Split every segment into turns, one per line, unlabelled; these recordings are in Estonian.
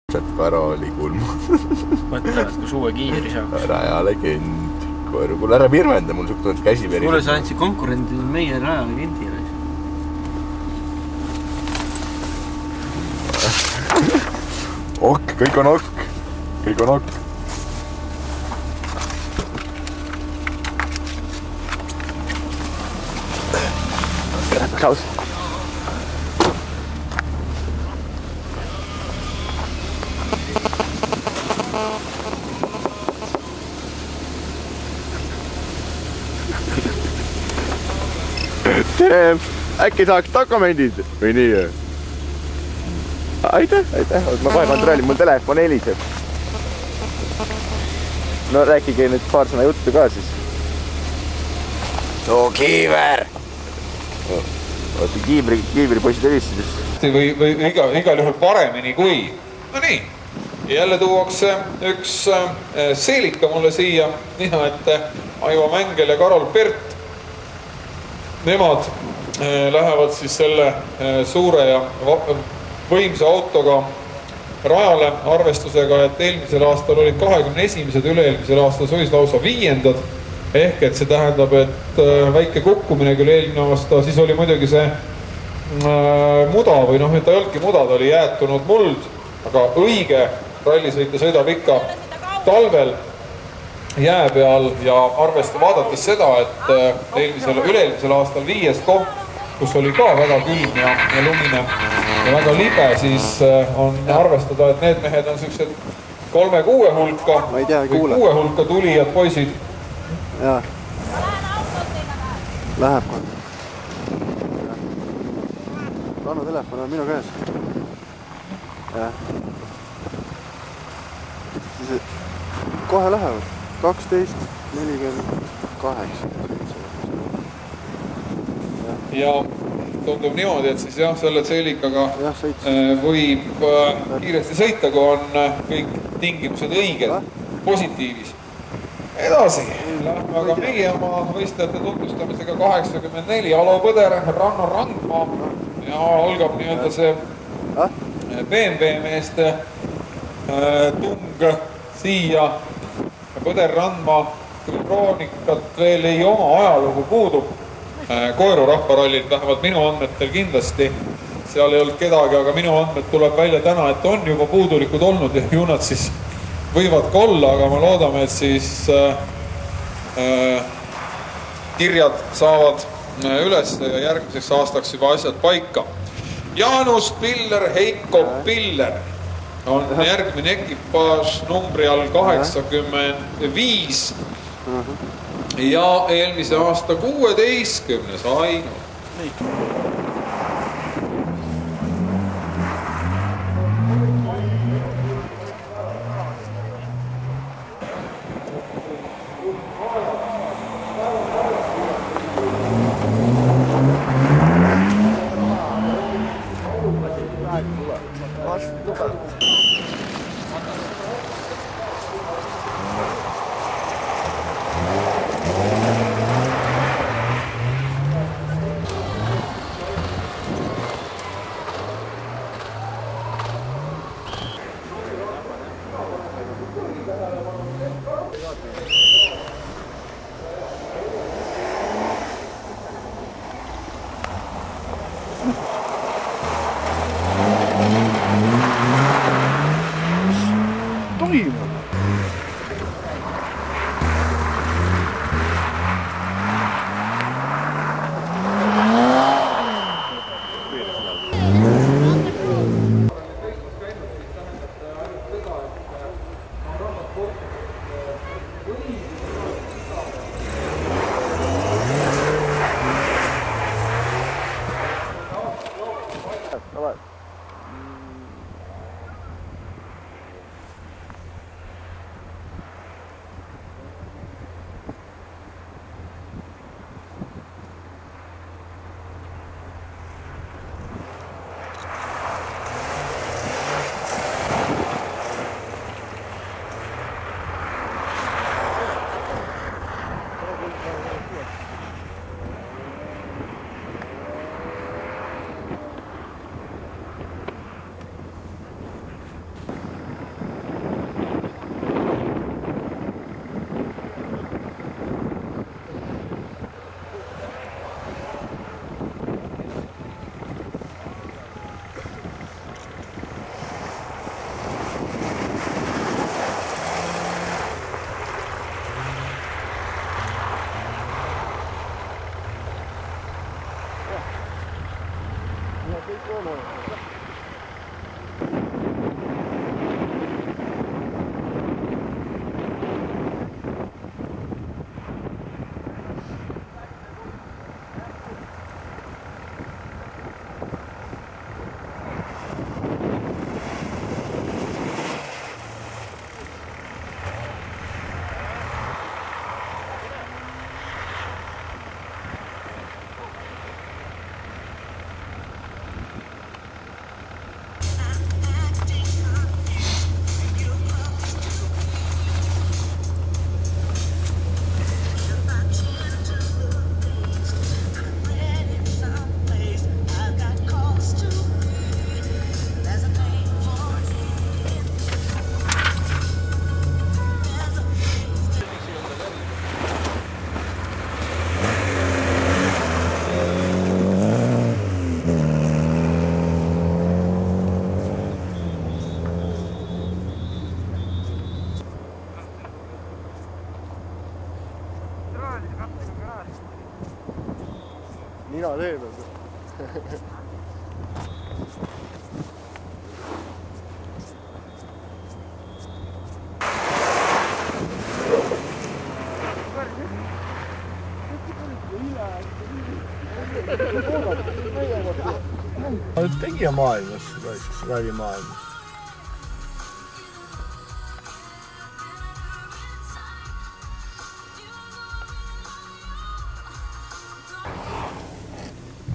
Karo oli kulmu.
Mõtlevad, kus uue kiiri saab.
Raja legend. Koeru, kuule ära virvenda, mul suht tunnet käsi veri.
Kuule, sa andsi konkurendil meie Raja legendile.
Ok, kõik on ok. Kõik on ok. Kaus. Tere! Äkki saaks dokumendid või nii? Aitäh! Ma kohe kontrollin, mul telefon heliseb. No rääkige nüüd paar sõna juttu ka siis. Too kiiver! Oota, kiivripoisid helistides.
Või igal juhul paremini kui. No nii, jälle tuuakse üks seelika mulle siia niha ette Aivo Mängel ja Karol Pert. Nemad lähevad siis selle suure ja võimsa autoga rajale arvestusega, et eelmisel aastal olid 21. üle-eelmisel aastal sois lausa 5. Ehk et see tähendab, et väike kukkumine küll eelmine aasta, siis oli muidugi see muda või noh, ta ei olnudki muda, ta oli jäätunud muld, aga õige rallisõita sõidab ikka talvel jää peal ja vaadates seda, et üle-eelmisel aastal 5. koht, kus oli ka väga külm ja lumine ja väga libe, siis on arvestada, et need mehed on sellised 3-6 hulka või 6 hulka tulijad poisid.
Jaa. Läheb kohe. Rannu telefon on minu käes. Jah. Kohe lähevad. 12, 48.
Ja tundub niimoodi, et siis jah, selle seelikaga võib kiiresti sõita, kui on kõik tingimused õiged, positiivis. Edasi, lähme aga meie oma võistlejate tutvustamisega 84 Alo Põder, Ranno Randmaa ja algab nii-öelda see BMW meeste tung siia. Põder Randmaa küll kroonikat veel ei oma, ajalugu puudub. Koeru rahvarallid, vähemalt minu andmetel kindlasti, seal ei olnud kedagi, aga minu andmed tuleb välja täna, et on juba puudulikud olnud ja ju nad siis võivad ka olla, aga me loodame, et siis kirjad saavad üles ja järgmiseks aastaks juba asjad paika. Jaanus Piller, Heiko Piller on järgmine ekipaaž numbri all 85 ja eelmise aasta 16. ainult.
nina teeb.
oled tegija maailmas, rallimaailmas.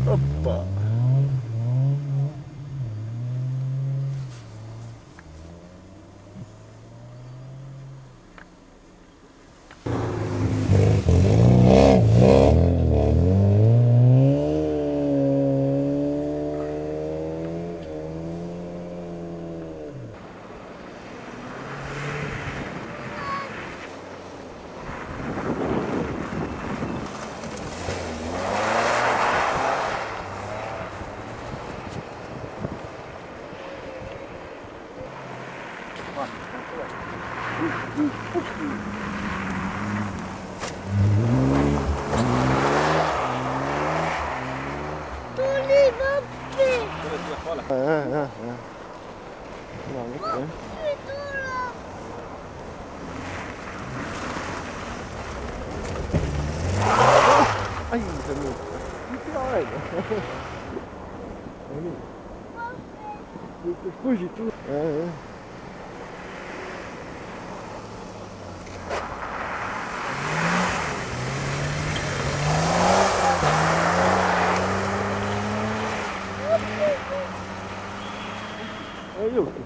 Hoppa.
Tuli pappi!
Jah.
Pappi tuleb!
Ai, see on nüüd. Mis hea aega? Nii. Nüüd peaks poisid tulla. Ei jõudki.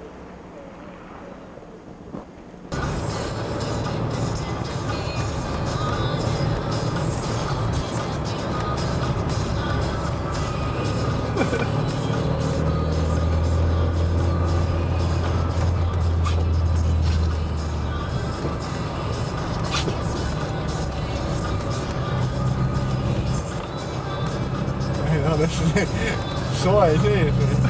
Ei, alles soe sees.